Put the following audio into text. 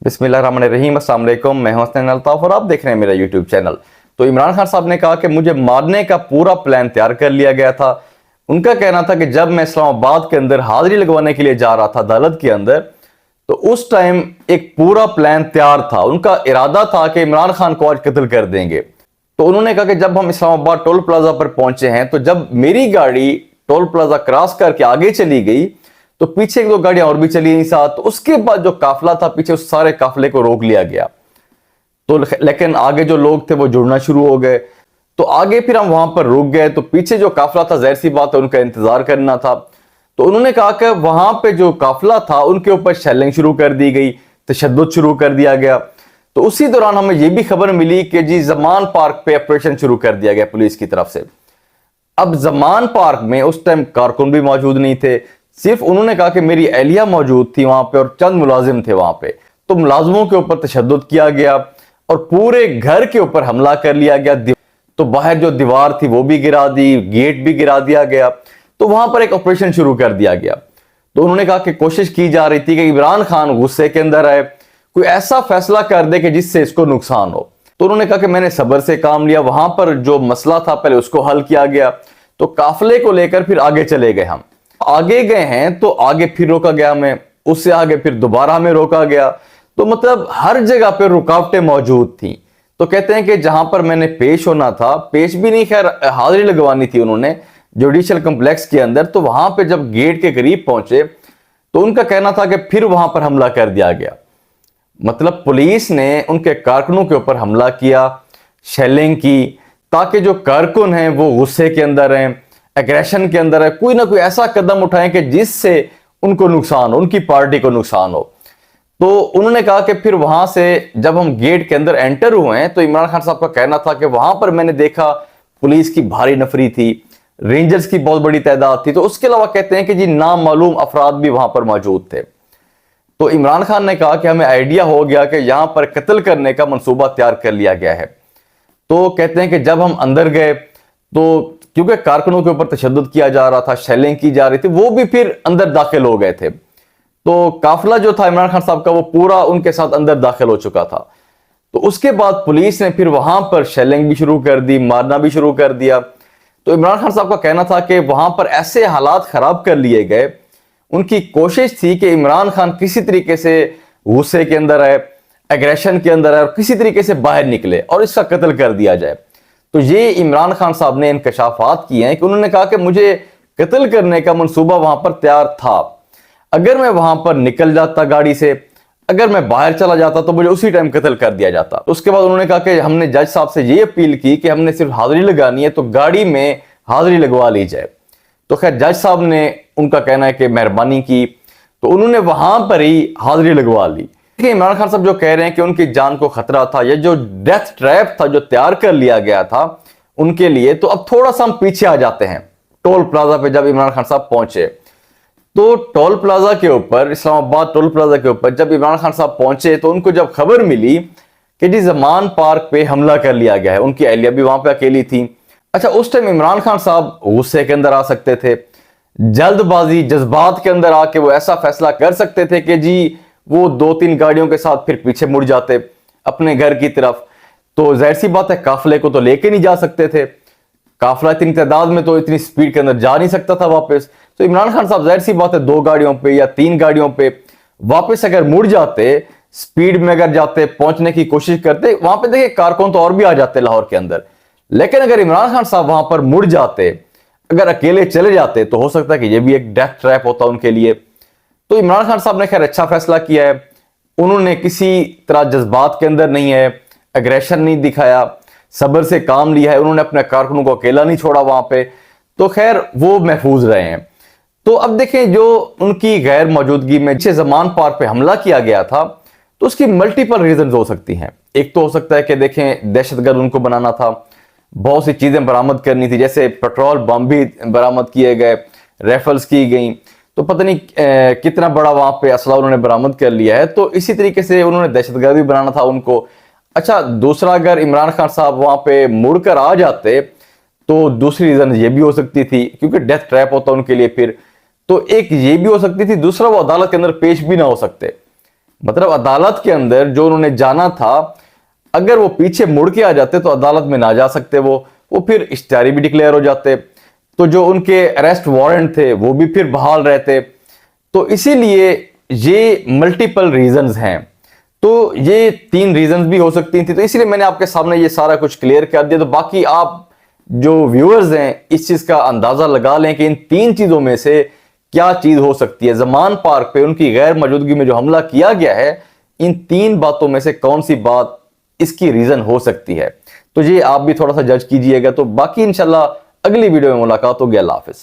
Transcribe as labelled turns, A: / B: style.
A: बिस्मिल्लाहिर्रहमानिर्रहीम, अस्सलाम वालेकुम। मैं हूं हसन अल्ताफ और आप देख रहे हैं मेरा यूट्यूब चैनल। तो इमरान खान साहब ने कहा कि मुझे मारने का पूरा प्लान तैयार कर लिया गया था। उनका कहना था कि जब मैं इस्लामाबाद के अंदर हाजिरी लगवाने के लिए जा रहा था अदालत के अंदर, तो उस टाइम एक पूरा प्लान तैयार था। उनका इरादा था कि इमरान खान को आज कत्ल कर देंगे। तो उन्होंने कहा कि जब हम इस्लामाबाद टोल प्लाजा पर पहुंचे हैं, तो जब मेरी गाड़ी टोल प्लाजा क्रॉस करके आगे चली गई तो पीछे एक दो गाड़ियां और भी चली गई साथ। तो उसके बाद जो काफिला था पीछे, उस सारे काफिले को रोक लिया गया। तो लेकिन आगे जो लोग थे वो जुड़ना शुरू हो गए। तो आगे फिर हम वहां पर रुक गए। तो पीछे जो काफिला था, जाहिर सी बात है उनका इंतजार करना था। तो उन्होंने कहा कि वहां पे जो काफिला था उनके ऊपर शेलिंग शुरू कर दी गई, तशद्दुद शुरू कर दिया गया। तो उसी दौरान हमें यह भी खबर मिली कि जी जमान पार्क पे ऑपरेशन शुरू कर दिया गया पुलिस की तरफ से। अब जमान पार्क में उस टाइम कारकुन भी मौजूद नहीं थे, सिर्फ उन्होंने कहा कि मेरी एहलिया मौजूद थी वहां पे और चंद मुलाजिम थे वहां पे। तो मुलाजिमों के ऊपर तशद्दुद किया गया और पूरे घर के ऊपर हमला कर लिया गया। तो बाहर जो दीवार थी वो भी गिरा दी, गेट भी गिरा दिया गया। तो वहां पर एक ऑपरेशन शुरू कर दिया गया। तो उन्होंने कहा कि कोशिश की जा रही थी कि इमरान खान गुस्से के अंदर आए, कोई ऐसा फैसला कर दे कि जिससे इसको नुकसान हो। तो उन्होंने कहा कि मैंने सब्र से काम लिया, वहां पर जो मसला था पहले उसको हल किया गया। तो काफिले को लेकर फिर आगे चले गए। हम आगे गए हैं तो आगे फिर रोका गया हमें, उससे आगे फिर दोबारा हमें रोका गया। तो मतलब हर जगह पर रुकावटें मौजूद थी। तो कहते हैं कि जहां पर मैंने पेश होना था, पेश भी नहीं, खैर हाजिरी लगवानी थी उन्होंने जुडिशियल कॉम्प्लेक्स के अंदर। तो वहां पे जब गेट के करीब पहुंचे तो उनका कहना था कि फिर वहां पर हमला कर दिया गया। मतलब पुलिस ने उनके कारकुनों के ऊपर हमला किया, शेलिंग की, ताकि जो कारकुन हैं वो गुस्से के अंदर हैं, एग्रेशन के अंदर है, कोई ना कोई ऐसा कदम उठाएं कि जिससे उनको नुकसान हो, उनकी पार्टी को नुकसान हो। तो उन्होंने कहा कि फिर वहां से जब हम गेट के अंदर एंटर हुए हैं तो इमरान खान साहब का कहना था कि वहां पर मैंने देखा पुलिस की भारी नफरी थी, रेंजर्स की बहुत बड़ी तादाद थी। तो उसके अलावा कहते हैं कि जी नामालूम अफराद भी वहां पर मौजूद थे। तो इमरान खान ने कहा कि हमें आइडिया हो गया कि यहां पर कत्ल करने का मंसूबा तैयार कर लिया गया है। तो कहते हैं कि जब हम अंदर गए तो क्योंकि कारकुनों के ऊपर तशद्दुद किया जा रहा था, शेलिंग की जा रही थी, वो भी फिर अंदर दाखिल हो गए थे। तो काफिला जो था इमरान खान साहब का वो पूरा उनके साथ अंदर दाखिल हो चुका था। तो उसके बाद पुलिस ने फिर वहां पर शेलिंग भी शुरू कर दी, मारना भी शुरू कर दिया। तो इमरान खान साहब का कहना था कि वहां पर ऐसे हालात खराब कर लिए गए, उनकी कोशिश थी कि इमरान खान किसी तरीके से गुस्से के अंदर आए, एग्रेशन के अंदर आए और किसी तरीके से बाहर निकले और इसका कत्ल कर दिया जाए। तो ये इमरान खान साहब ने इंकशाफात किए हैं कि उन्होंने कहा कि मुझे कत्ल करने का मंसूबा वहां पर तैयार था। अगर मैं वहां पर निकल जाता गाड़ी से, अगर मैं बाहर चला जाता तो मुझे उसी टाइम कत्ल कर दिया जाता। उसके बाद उन्होंने कहा कि हमने जज साहब से ये अपील की कि हमने सिर्फ हाजिरी लगानी है तो गाड़ी में हाजिरी लगवा ली जाए। तो खैर जज साहब ने उनका कहना है कि मेहरबानी की, तो उन्होंने वहां पर ही हाजिरी लगवा ली। इमरान खान साहब जो कह रहे हैं कि उनकी जान को खतरा था, ये जो डेथ ट्रैप था जो तैयार कर लिया गया था उनके लिए। तो अब थोड़ा सा हम पीछे आ जाते हैं। टोल प्लाजा पे जब इमरान खान साहब पहुंचे तो टोल प्लाजा के ऊपर, इस्लामाबाद टोल प्लाजा के ऊपर जब इमरान खान साहब पहुंचे तो उनको जब खबर मिली कि जी जमान पार्क पे हमला कर लिया गया है, उनकी एहलिया भी वहां पे अकेली थी। अच्छा, उस टाइम इमरान खान साहब गुस्से के अंदर आ सकते थे, जल्दबाजी जज्बात के अंदर आके वो ऐसा फैसला कर सकते थे कि जी वो दो तीन गाड़ियों के साथ फिर पीछे मुड़ जाते अपने घर की तरफ। तो जाहिर सी बात है काफिले को तो लेके नहीं जा सकते थे, काफिला इतनी तादाद में तो इतनी स्पीड के अंदर जा नहीं सकता था वापस। तो इमरान खान साहब जाहिर सी बात है दो गाड़ियों पे या तीन गाड़ियों पे वापस अगर मुड़ जाते, स्पीड में अगर जाते, पहुंचने की कोशिश करते, वहां पे देखिए कारकुन तो और भी आ जाते लाहौर के अंदर। लेकिन अगर इमरान खान साहब वहां पर मुड़ जाते, अगर अकेले चले जाते, तो हो सकता है कि यह भी एक डेथ ट्रैप होता उनके लिए। तो इमरान खान साहब ने खैर अच्छा फैसला किया है। उन्होंने किसी तरह जज्बात के अंदर नहीं है, एग्रेशन नहीं दिखाया, सब्र से काम लिया है। उन्होंने अपने कारकुनों को अकेला नहीं छोड़ा वहां पे। तो खैर वो महफूज रहे हैं। तो अब देखें, जो उनकी गैर मौजूदगी में जिसे जमान पार्क पे हमला किया गया था, तो उसकी मल्टीपल रीजन हो सकती हैं। एक तो हो सकता है कि देखें दहशतगर्द उनको बनाना था, बहुत सी चीजें बरामद करनी थी, जैसे पेट्रोल बम भी बरामद किए गए, राइफल्स की गई। तो पता नहीं कितना बड़ा वहां पे असला उन्होंने बरामद कर लिया है। तो इसी तरीके से उन्होंने दहशतगर्द भी बनाना था उनको। अच्छा, दूसरा, अगर इमरान खान साहब वहां पे मुड़कर आ जाते तो दूसरी रीजन ये भी हो सकती थी, क्योंकि डेथ ट्रैप होता उनके लिए फिर। तो एक ये भी हो सकती थी, दूसरा वो अदालत के अंदर पेश भी ना हो सकते। मतलब अदालत के अंदर जो उन्होंने जाना था, अगर वो पीछे मुड़ के आ जाते तो अदालत में ना जा सकते, वो फिर इश्तिहारी भी डिक्लेयर हो जाते, तो जो उनके अरेस्ट वारंट थे वो भी फिर बहाल रहते। तो इसीलिए ये मल्टीपल रीजंस हैं, तो ये 3 रीजंस भी हो सकती थी, तो इसीलिए मैंने आपके सामने ये सारा कुछ क्लियर कर दिया। तो बाकी आप जो व्यूअर्स हैं इस चीज का अंदाजा लगा लें कि इन 3 चीजों में से क्या चीज हो सकती है। जमान पार्क पे उनकी गैर मौजूदगी में जो हमला किया गया है, इन 3 बातों में से कौन सी बात इसकी रीजन हो सकती है, तो ये आप भी थोड़ा सा जज कीजिएगा। तो बाकी इंशाल्लाह अगली वीडियो में मुलाकात होगी। अल्लाह हाफिज।